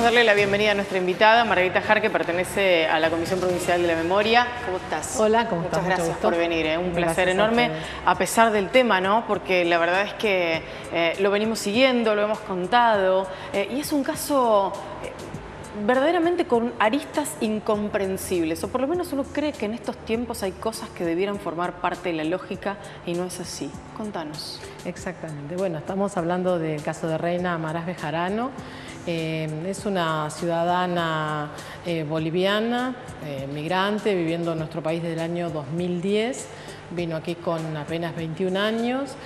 Queremos darle la bienvenida a nuestra invitada, Margarita Jar, que pertenece a la Comisión Provincial de la Memoria. ¿Cómo estás? Hola, ¿cómo estás? Muchas gracias por venir, un placer Gracias enorme, a pesar del tema, ¿no? Porque la verdad es que lo venimos siguiendo, lo hemos contado, y es un caso verdaderamente con aristas incomprensibles, o por lo menos uno cree que en estos tiempos hay cosas que debieran formar parte de la lógica y no es así. Contanos. Exactamente. Bueno, estamos hablando del caso de Reina Amarás Bejarano. Es una ciudadana boliviana, migrante, viviendo en nuestro país desde el año 2010. Vino aquí con apenas 21 años,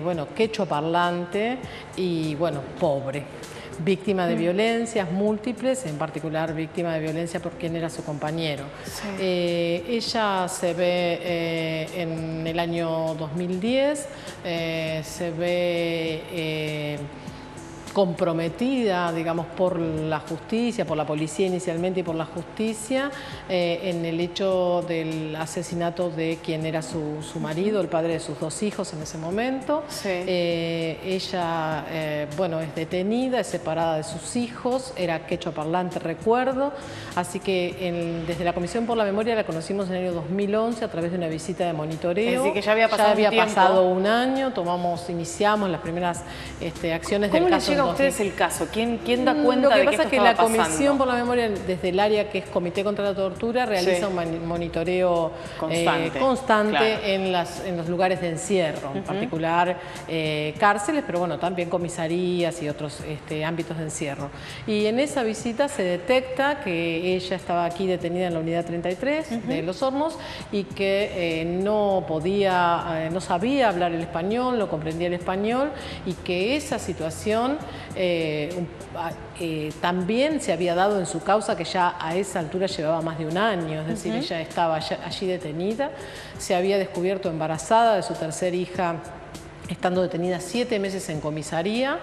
bueno, quechua parlante y, bueno, pobre. Víctima de violencias múltiples, en particular víctima de violencia por quien era su compañero. Sí. Ella se ve en el año 2010, se ve comprometida, digamos, por la justicia, por la policía inicialmente y por la justicia, en el hecho del asesinato de quien era su marido, el padre de sus dos hijos en ese momento. Sí. Ella, bueno, es detenida, es separada de sus hijos, era quechua parlante, recuerdo, así que desde la Comisión por la Memoria la conocimos en el año 2011 a través de una visita de monitoreo. Es decir, que ya había pasado un año, iniciamos las primeras acciones del caso. ¿Cómo llega a ustedes el caso? ¿Quién da cuenta de que esto estaba pasando? Lo que pasa es que la Comisión por la Memoria, desde el área que es Comité contra la Tortura, realiza un monitoreo constante claro, en los lugares de encierro, en particular cárceles, pero bueno, también comisarías y otros ámbitos de encierro. Y en esa visita se detecta que ella estaba aquí detenida en la unidad 33 de Los Hornos y que no sabía hablar el español, no comprendía el español y que esa situación también se había dado en su causa, que ya a esa altura llevaba más de un año, es decir, ella estaba allí detenida, se había descubierto embarazada de su tercera hija, estando detenida 7 meses en comisaría.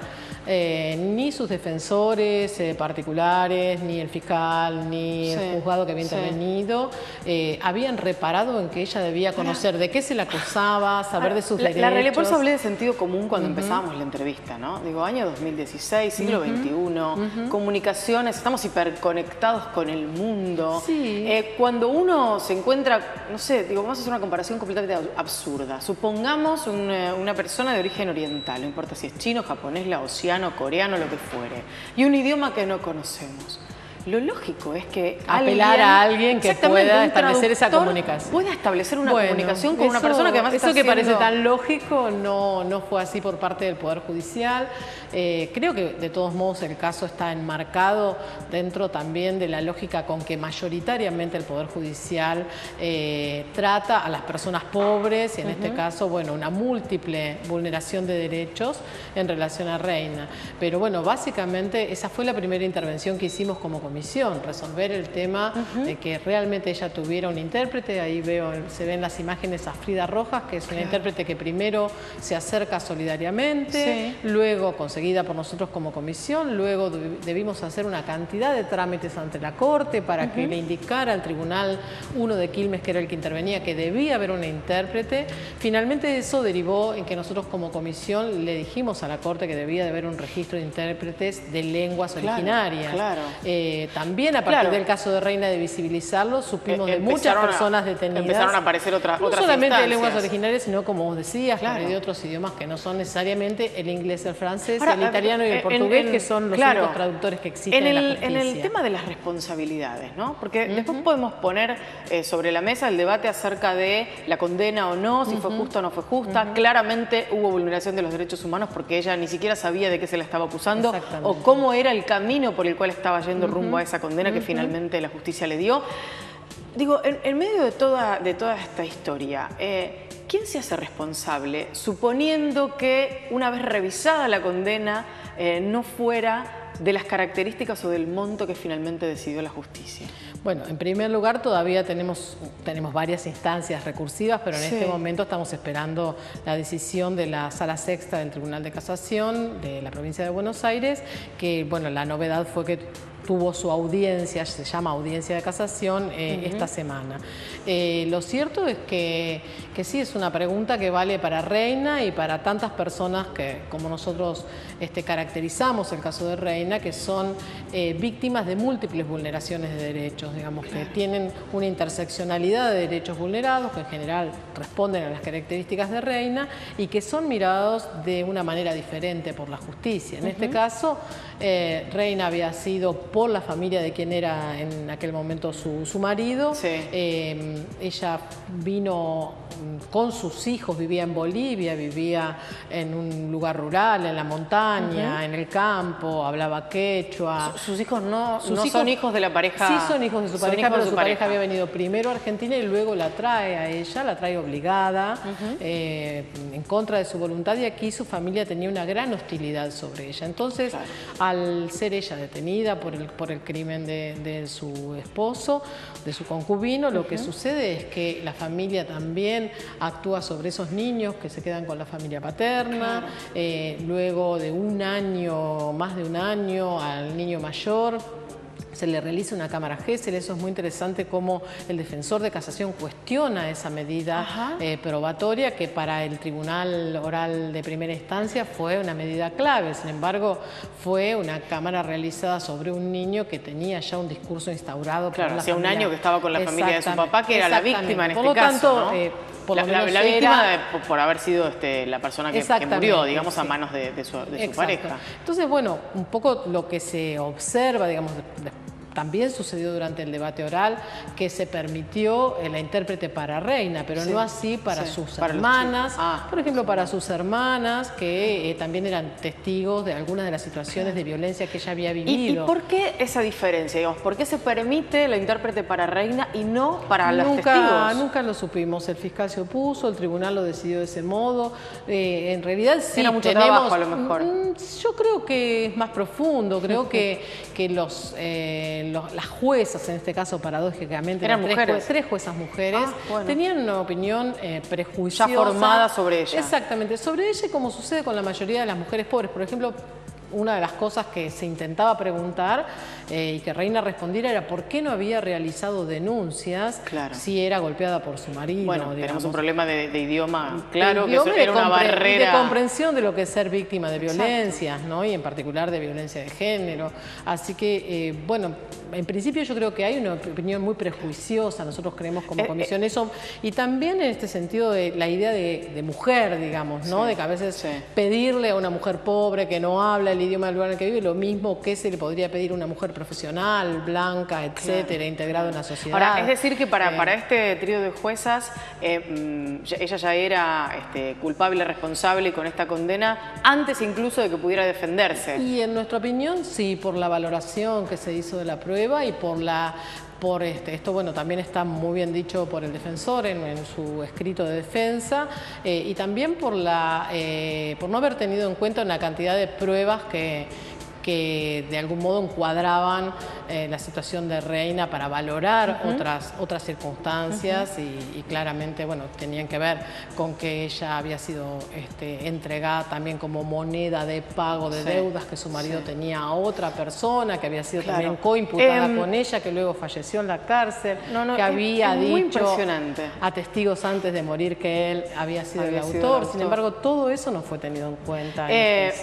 Ni sus defensores particulares, ni el fiscal, ni el juzgado que había intervenido habían reparado en que ella debía conocer de qué se la acusaba, saber de sus derechos. La realidad, por eso hablé de sentido común cuando empezábamos la entrevista, ¿no? Digo, año 2016, siglo XXI, comunicaciones, estamos hiperconectados con el mundo. Sí. Cuando uno se encuentra, no sé, digo, vamos a hacer una comparación completamente absurda. Supongamos una persona de origen oriental, no importa si es chino, japonés, laosiano, coreano, lo que fuere, y un idioma que no conocemos. Lo lógico es que apelar a alguien que pueda establecer esa comunicación. Pueda establecer una comunicación con una persona que además está que parece tan lógico no fue así por parte del Poder Judicial. Creo que de todos modos el caso está enmarcado dentro también de la lógica con que mayoritariamente el Poder Judicial trata a las personas pobres y en este caso, bueno, una múltiple vulneración de derechos en relación a Reina. Pero bueno, básicamente esa fue la primera intervención que hicimos como comisión, resolver el tema de que realmente ella tuviera un intérprete. Ahí se ven las imágenes a Frida Rojas, que es una intérprete que primero se acerca solidariamente, luego conseguida por nosotros como comisión, luego debimos hacer una cantidad de trámites ante la Corte para que le indicara al Tribunal 1 de Quilmes, que era el que intervenía, que debía haber una intérprete. Finalmente eso derivó en que nosotros como comisión le dijimos a la Corte que debía de haber un registro de intérpretes de lenguas originarias. Claro. También a partir del caso de Reina, de visibilizarlo, supimos de muchas personas detenidas. Empezaron a aparecer otras no solamente de lenguas originarias, sino como vos decías, de otros idiomas que no son necesariamente el inglés, el francés, el italiano y el portugués, que son los únicos traductores que existen en la justicia. En el tema de las responsabilidades, ¿no? Porque después podemos poner sobre la mesa el debate acerca de la condena o no, si fue justa o no fue justa. Claramente hubo vulneración de los derechos humanos porque ella ni siquiera sabía de qué se la estaba acusando o cómo era el camino por el cual estaba yendo rumbo a esa condena que finalmente la justicia le dio. Digo, en medio de toda esta historia, ¿quién se hace responsable suponiendo que una vez revisada la condena no fuera de las características o del monto que finalmente decidió la justicia? Bueno, en primer lugar todavía tenemos varias instancias recursivas, pero en este momento estamos esperando la decisión de la Sala Sexta del Tribunal de Casación de la provincia de Buenos Aires, que bueno, la novedad fue que tuvo su audiencia, se llama audiencia de casación, esta semana. Lo cierto es que sí, es una pregunta que vale para Reina y para tantas personas que, como nosotros caracterizamos el caso de Reina, que son víctimas de múltiples vulneraciones de derechos, digamos, que tienen una interseccionalidad de derechos vulnerados, que en general responden a las características de Reina y que son mirados de una manera diferente por la justicia. En este caso, Reina había sido por la familia de quien era en aquel momento su marido. Sí. Ella vino con sus hijos, vivía en Bolivia, vivía en un lugar rural, en la montaña, en el campo, hablaba quechua. Sus hijos no son hijos de la pareja. Sí, son hijos de su pareja, pero su pareja había venido primero a Argentina y luego la trae a ella, la trae obligada, en contra de su voluntad, y aquí su familia tenía una gran hostilidad sobre ella. Entonces, al ser ella detenida por el crimen de su esposo, de su concubino, lo que sucede es que la familia también actúa sobre esos niños que se quedan con la familia paterna. Luego de un año, más de un año, al niño mayor se le realiza una cámara Gesell. Eso es muy interesante, cómo el defensor de casación cuestiona esa medida probatoria, que para el Tribunal Oral de Primera Instancia fue una medida clave. Sin embargo, fue una cámara realizada sobre un niño que tenía ya un discurso instaurado por la familia. Hacía un año que estaba con la familia de su papá, que era la víctima en este caso. Por lo tanto, ¿no? La víctima por haber sido la persona que murió, digamos, a manos de su pareja. Entonces, bueno, un poco lo que se observa, digamos, también sucedió durante el debate oral, que se permitió la intérprete para Reina, pero no así para sus hermanas. Por ejemplo, para sus hermanas, que también eran testigos de algunas de las situaciones de violencia que ella había vivido. ¿Y por qué esa diferencia? Digamos, ¿por qué se permite la intérprete para Reina y no para los testigos? Nunca lo supimos. El fiscal se opuso, el tribunal lo decidió de ese modo. En realidad sí era mucho trabajo, a lo mejor. Yo creo que es más profundo. Creo que las juezas, en este caso paradójicamente, eran tres juezas mujeres, tenían una opinión prejuiciosa. Ya formada sobre ella. Exactamente, sobre ella, como sucede con la mayoría de las mujeres pobres. Por ejemplo, una de las cosas que se intentaba preguntar y que Reina respondiera era por qué no había realizado denuncias si era golpeada por su marido. Bueno, digamos. Tenemos un problema de idioma, claro, que era una barrera. De comprensión de lo que es ser víctima de violencias, ¿no? Y en particular de violencia de género. Así que, bueno, en principio yo creo que hay una opinión muy prejuiciosa, nosotros creemos como comisión eso, y también en este sentido de la idea de mujer, digamos, ¿no? De que a veces pedirle a una mujer pobre que no habla el idioma del lugar en el que vive, lo mismo que se le podría pedir a una mujer profesional, blanca, etcétera, integrada en la sociedad. Ahora, es decir que para este trío de juezas, ella ya era culpable, responsable con esta condena, antes incluso de que pudiera defenderse. Y en nuestra opinión, sí, por la valoración que se hizo de la prueba y esto, bueno, también está muy bien dicho por el defensor en su escrito de defensa, y también por no haber tenido en cuenta una cantidad de pruebas que de algún modo encuadraban la situación de Reina para valorar otras circunstancias y claramente, bueno, tenían que ver con que ella había sido entregada también como moneda de pago de deudas que su marido tenía a otra persona, que había sido también coimputada con ella, que luego falleció en la cárcel, que había dicho a testigos antes de morir que él había sido el autor. Sin embargo, todo eso no fue tenido en cuenta.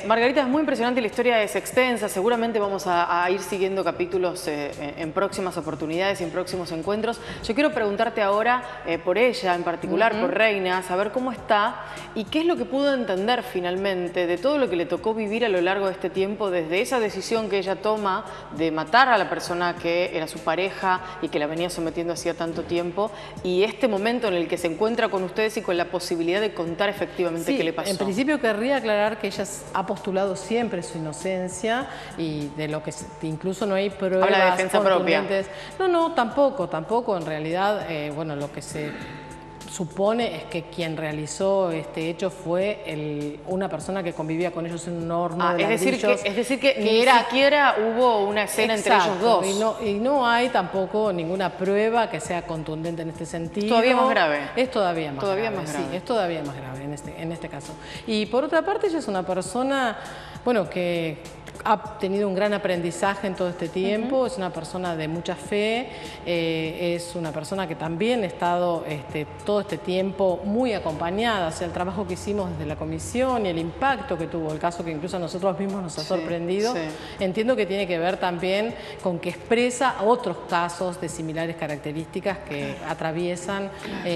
Margarita, es muy impresionante, la historia es extensa. Seguramente vamos a ir siguiendo capítulos en próximas oportunidades y en próximos encuentros. Yo quiero preguntarte ahora por ella, en particular por Reina, saber cómo está y qué es lo que pudo entender finalmente de todo lo que le tocó vivir a lo largo de este tiempo, desde esa decisión que ella toma de matar a la persona que era su pareja y que la venía sometiendo hacía tanto tiempo, y este momento en el que se encuentra con ustedes y con la posibilidad de contar efectivamente qué le pasó. En principio querría aclarar que ella ha postulado siempre su inocencia y de lo que incluso no hay pruebas. ¿Habla de defensa propia? No, tampoco. En realidad, bueno, lo que se supone es que quien realizó este hecho fue una persona que convivía con ellos en un horno de ladrillos. Es decir que ni siquiera hubo una escena entre ellos dos. Y no hay tampoco ninguna prueba que sea contundente en este sentido. ¿Es todavía más grave? Es todavía más grave. Sí, es todavía más grave en este caso. Y por otra parte, ella es una persona bueno, que ha tenido un gran aprendizaje en todo este tiempo, es una persona de mucha fe, es una persona que también ha estado todo este tiempo muy acompañada, o sea, el trabajo que hicimos desde la comisión y el impacto que tuvo, el caso que incluso a nosotros mismos nos ha sorprendido, entiendo que tiene que ver también con que expresa otros casos de similares características que atraviesan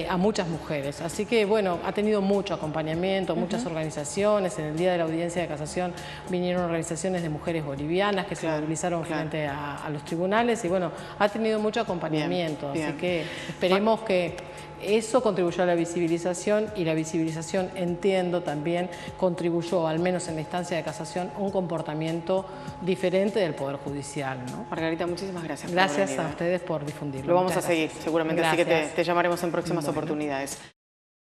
a muchas mujeres. Así que, bueno, ha tenido mucho acompañamiento, muchas organizaciones. En el día de la audiencia de casación vinieron organizaciones de mujeres bolivianas que se movilizaron frente a los tribunales y bueno, ha tenido mucho acompañamiento, así que esperemos que eso contribuyó a la visibilización y la visibilización, entiendo, también contribuyó, al menos en la instancia de casación, a un comportamiento diferente del Poder Judicial, ¿no? Margarita, muchísimas gracias. Gracias a ustedes por difundirlo. Lo vamos a seguir, seguramente, Gracias. así que te llamaremos en próximas oportunidades.